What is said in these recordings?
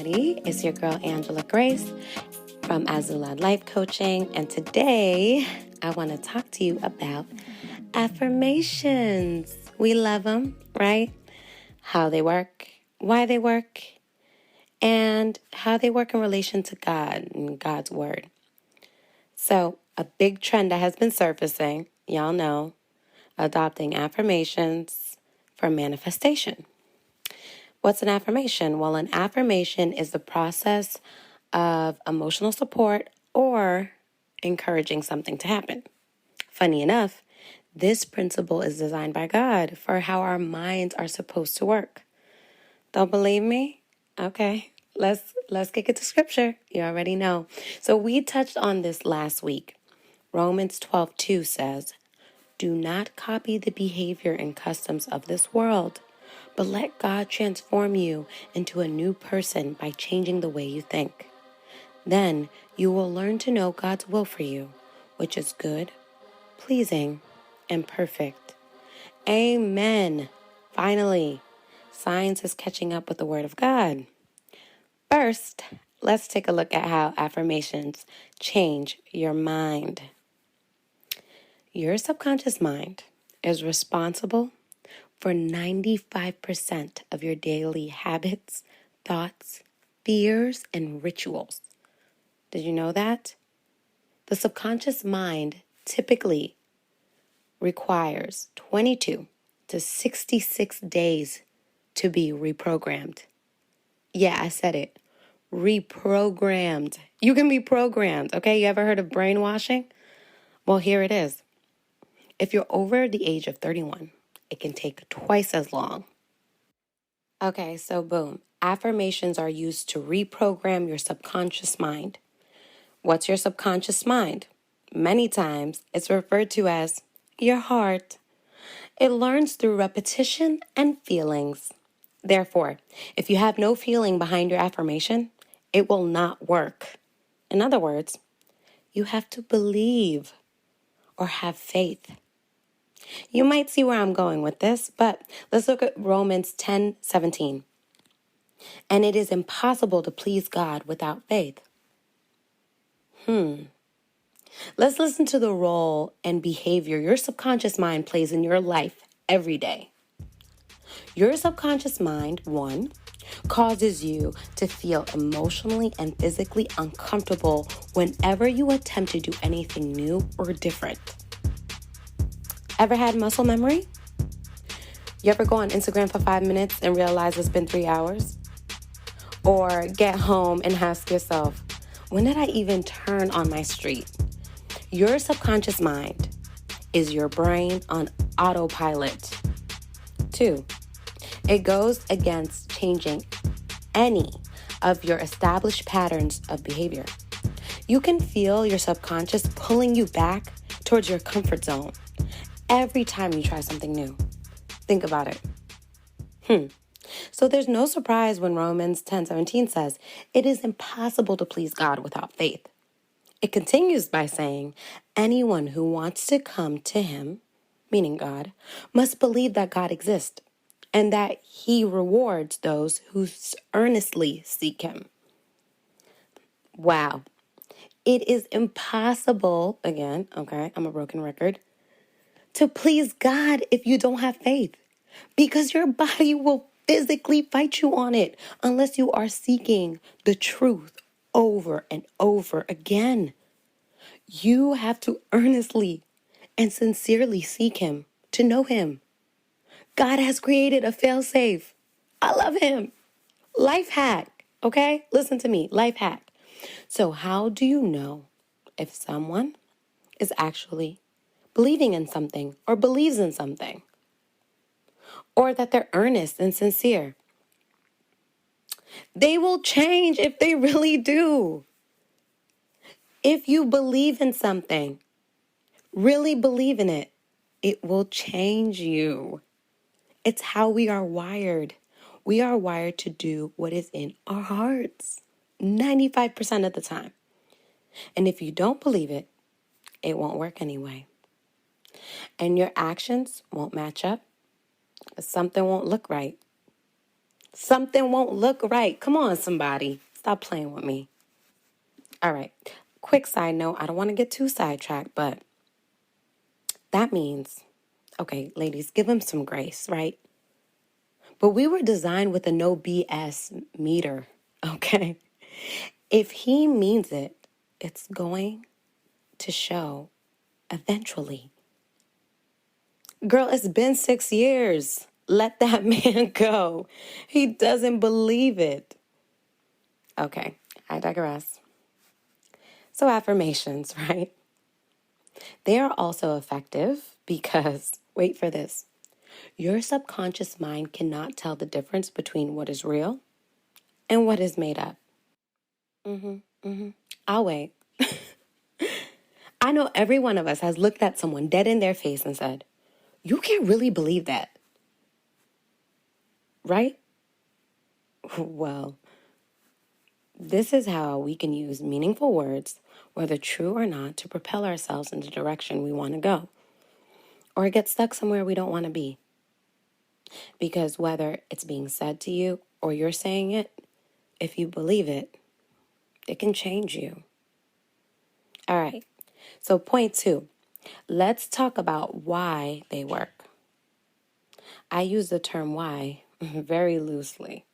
everybody. It's your girl, Angela Grace from AZULAD Life Coaching. And today, I want to talk to you about affirmations. We love them, right? How they work, why they work, and how they work in relation to God and God's Word. So, a big trend that has been surfacing, y'all know, adopting affirmations for manifestation. What's an affirmation? Well, an affirmation is the process of emotional support or encouraging something to happen. Funny enough, this principle is designed by God for how our minds are supposed to work. Don't believe me? Okay, let's kick it to scripture. You already know. So we touched on this last week. Romans 12:2 says, "Do not copy the behavior and customs of this world, but let God transform you into a new person by changing the way you think. Then you will learn to know God's will for you, which is good, pleasing, and perfect." Amen. Finally, science is catching up with the Word of God. First, let's take a look at how affirmations change your mind. Your subconscious mind is responsible for 95% of your daily habits, thoughts, fears, and rituals. Did you know that? The subconscious mind typically requires 22 to 66 days to be reprogrammed. Yeah, I said it. Reprogrammed. You can be programmed, okay? You ever heard of brainwashing? Well, here it is. If you're over the age of 31, it can take twice as long. Okay, so boom. Affirmations are used to reprogram your subconscious mind. What's your subconscious mind? Many times, it's referred to as your heart. It learns through repetition and feelings. Therefore, if you have no feeling behind your affirmation, it will not work. In other words, you have to believe or have faith. You might see where I'm going with this, but let's look at Romans 10:17. And it is impossible to please God without faith. Let's listen to the role and behavior your subconscious mind plays in your life every day. Your subconscious mind, 1, causes you to feel emotionally and physically uncomfortable whenever you attempt to do anything new or different. Ever had muscle memory? You ever go on Instagram for 5 minutes and realize it's been 3 hours? Or get home and ask yourself, when did I even turn on my street? Your subconscious mind is your brain on autopilot. 2, it goes against changing any of your established patterns of behavior. You can feel your subconscious pulling you back towards your comfort zone every time you try something new. Think about it. So there's no surprise when Romans 10:17 says, it is impossible to please God without faith. It continues by saying, anyone who wants to come to him, meaning God, must believe that God exists and that he rewards those who earnestly seek him. Wow. It is impossible, again, okay, I'm a broken record, to please God if you don't have faith, because your body will physically fight you on it unless you are seeking the truth over and over again. You have to earnestly and sincerely seek him to know him. God has created a fail-safe. I love him. Life hack, okay? Listen to me, life hack. So how do you know if someone is actually believing in something or believes in something, or that they're earnest and sincere? They will change if they really do. If you believe in something, really believe in it, it will change you. It's how we are wired. We are wired to do what is in our hearts 95% of the time. And if you don't believe it, it won't work anyway. And your actions won't match up. Something won't look right. Something won't look right. Come on, somebody. Stop playing with me. All right. Quick side note. I don't want to get too sidetracked, but that means, okay, ladies, give him some grace, right? But we were designed with a no BS meter, okay? If he means it, it's going to show eventually. Girl, it's been 6 years. Let that man go. He doesn't believe it. Okay, I digress. So affirmations, right? They are also effective because, wait for this, your subconscious mind cannot tell the difference between what is real and what is made up. I'll wait. I know every one of us has looked at someone dead in their face and said, you can't really believe that, right? Well, this is how we can use meaningful words, whether true or not, to propel ourselves in the direction we want to go or get stuck somewhere we don't want to be. Because whether it's being said to you or you're saying it, if you believe it, it can change you. All right. So point 2, let's talk about why they work. I use the term why very loosely.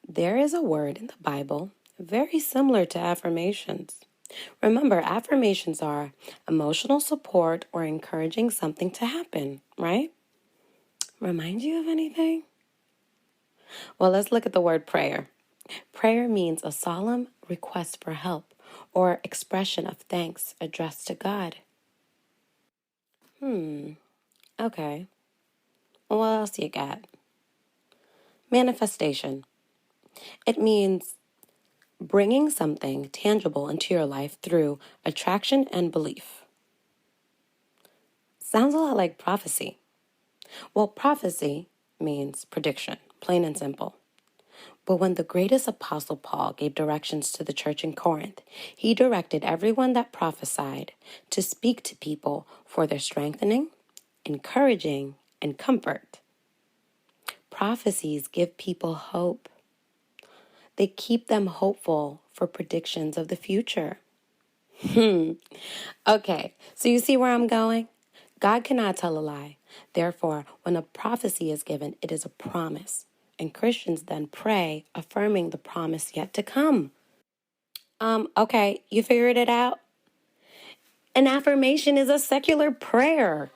There is a word in the Bible very similar to affirmations. Remember, affirmations are emotional support or encouraging something to happen, right? Remind you of anything? Well, let's look at the word prayer. Prayer means a solemn request for help or expression of thanks addressed to God. Okay. What else you got? Manifestation. It means bringing something tangible into your life through attraction and belief. Sounds a lot like prophecy. Well, prophecy means prediction, plain and simple. But when the greatest apostle Paul gave directions to the church in Corinth, he directed everyone that prophesied to speak to people for their strengthening, encouraging, and comfort. Prophecies give people hope. They keep them hopeful for predictions of the future. Okay, so you see where I'm going? God cannot tell a lie. Therefore, when a prophecy is given, it is a promise. And Christians then pray, affirming the promise yet to come. Okay, you figured it out? An affirmation is a secular prayer.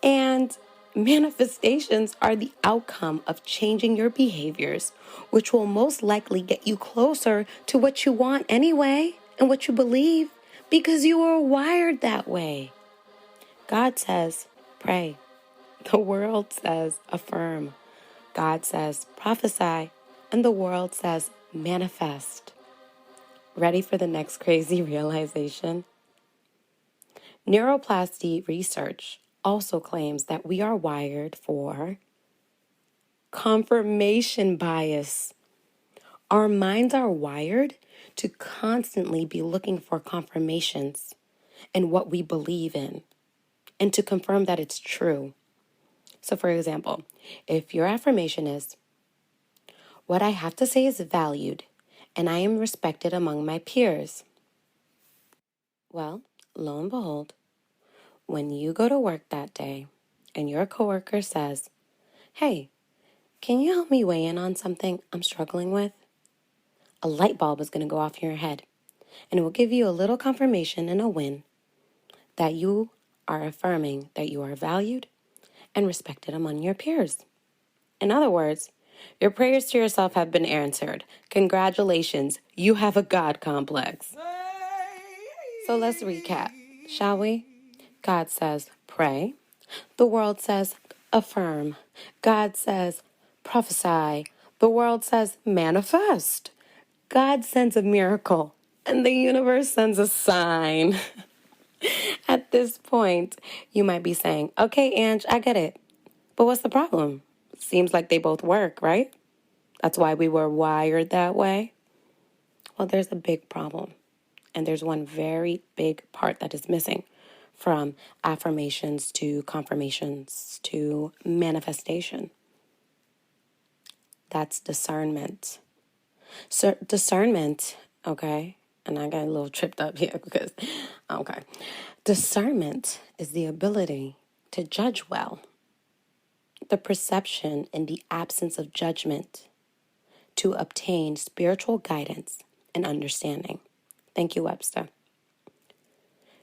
And manifestations are the outcome of changing your behaviors, which will most likely get you closer to what you want anyway and what you believe because you are wired that way. God says, pray. The world says, affirm. God says, prophesy. And the world says, manifest. Ready for the next crazy realization? Neuroplasty research also claims that we are wired for confirmation bias. Our minds are wired to constantly be looking for confirmations in what we believe in and to confirm that it's true. So, for example, if your affirmation is, what I have to say is valued and I am respected among my peers. Well, lo and behold, when you go to work that day and your coworker says, hey, can you help me weigh in on something I'm struggling with? A light bulb is going to go off in your head, and it will give you a little confirmation and a win that you are affirming that you are valued and respected among your peers. In other words, your prayers to yourself have been answered. Congratulations, you have a God complex. So let's recap, shall we? God says, pray. The world says, affirm. God says, prophesy. The world says, manifest. God sends a miracle, and the universe sends a sign. At this point, you might be saying, okay, Ange, I get it. But what's the problem? Seems like they both work, right? That's why we were wired that way. Well, there's a big problem. And there's one very big part that is missing from affirmations to confirmations to manifestation. That's discernment. So discernment, okay, and I got a little tripped up here because, okay. Discernment is the ability to judge well, the perception in the absence of judgment, to obtain spiritual guidance and understanding. Thank you, Webster.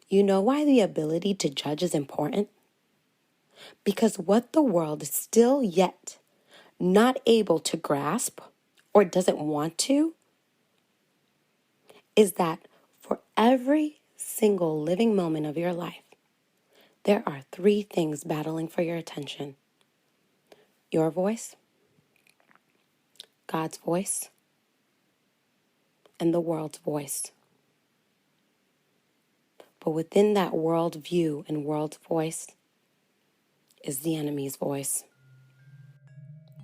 You know why the ability to judge is important? Because what the world is still yet not able to grasp or doesn't want to is that for every single living moment of your life, there are 3 things battling for your attention: your voice, God's voice, and the world's voice. But within that world view and world's voice is the enemy's voice.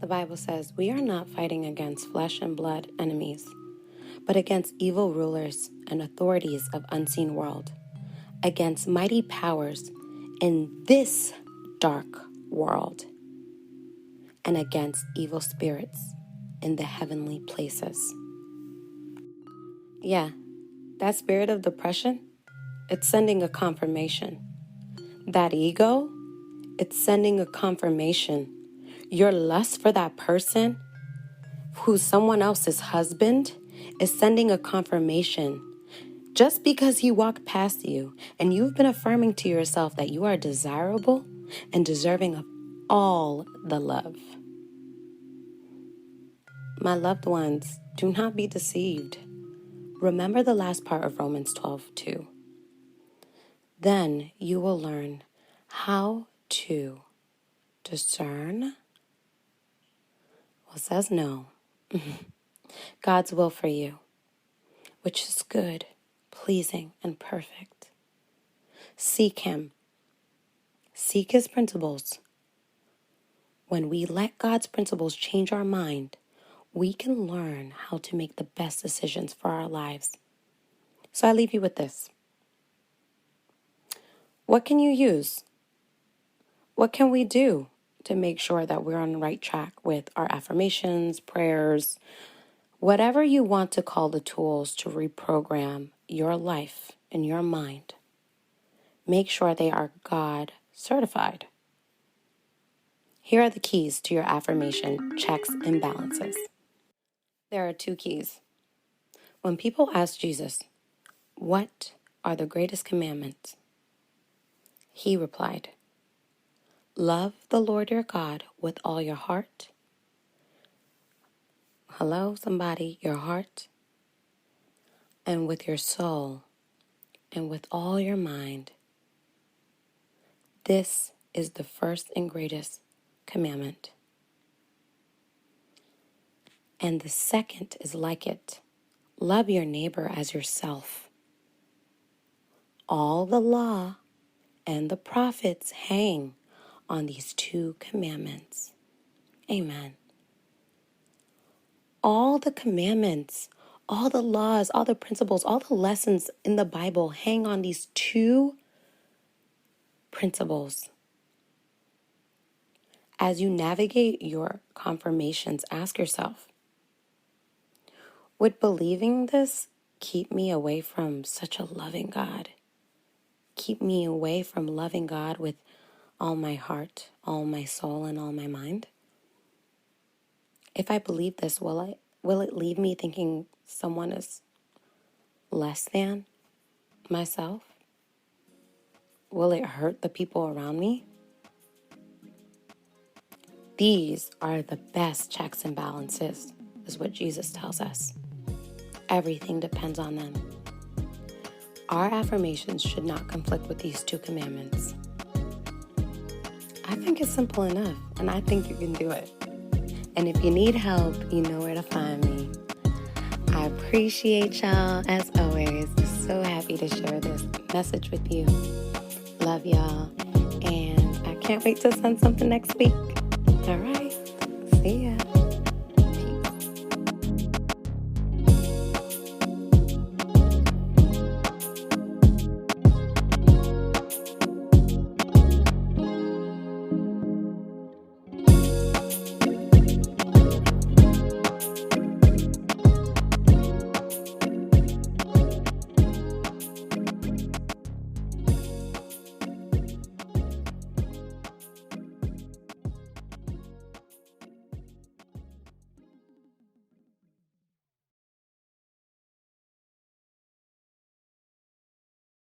The Bible says we are not fighting against flesh and blood enemies, but against evil rulers and authorities of unseen world, against mighty powers in this dark world, and against evil spirits in the heavenly places. Yeah, that spirit of depression, it's sending a confirmation. That ego, it's sending a confirmation. Your lust for that person who's someone else's husband is sending a confirmation. Just because he walked past you and you've been affirming to yourself that you are desirable and deserving of all the love. My loved ones, do not be deceived. Remember the last part of Romans 12:2. Then you will learn how to discern, well, it says no, God's will for you, which is good, pleasing, and perfect. Seek Him. Seek His principles. When we let God's principles change our mind, we can learn how to make the best decisions for our lives. So I leave you with this. What can you use? What can we do to make sure that we're on the right track with our affirmations, prayers, whatever you want to call the tools to reprogram your life and your mind? Make sure they are God certified. Here are the keys to your affirmation checks and balances. There are 2 keys. When people ask Jesus, "What are the greatest commandments?" He replied, "Love the Lord your God with all your heart." Hello, somebody, your heart. And with your soul and with all your mind. This is the first and greatest commandment. And the second is like it. Love your neighbor as yourself. All the law and the prophets hang on these 2 commandments. Amen. All the commandments, all the laws, all the principles, all the lessons in the Bible hang on these 2 principles. As you navigate your confirmations, ask yourself, would believing this keep me away from such a loving God? Keep me away from loving God with all my heart, all my soul, and all my mind? If I believe this, will it leave me thinking someone is less than myself? Will it hurt the people around me? These are the best checks and balances, is what Jesus tells us. Everything depends on them. Our affirmations should not conflict with these 2 commandments. I think it's simple enough, and I think you can do it. And if you need help, you know where to find me. I appreciate y'all, as always. So happy to share this message with you. Love y'all, and I can't wait to send something next week. All right.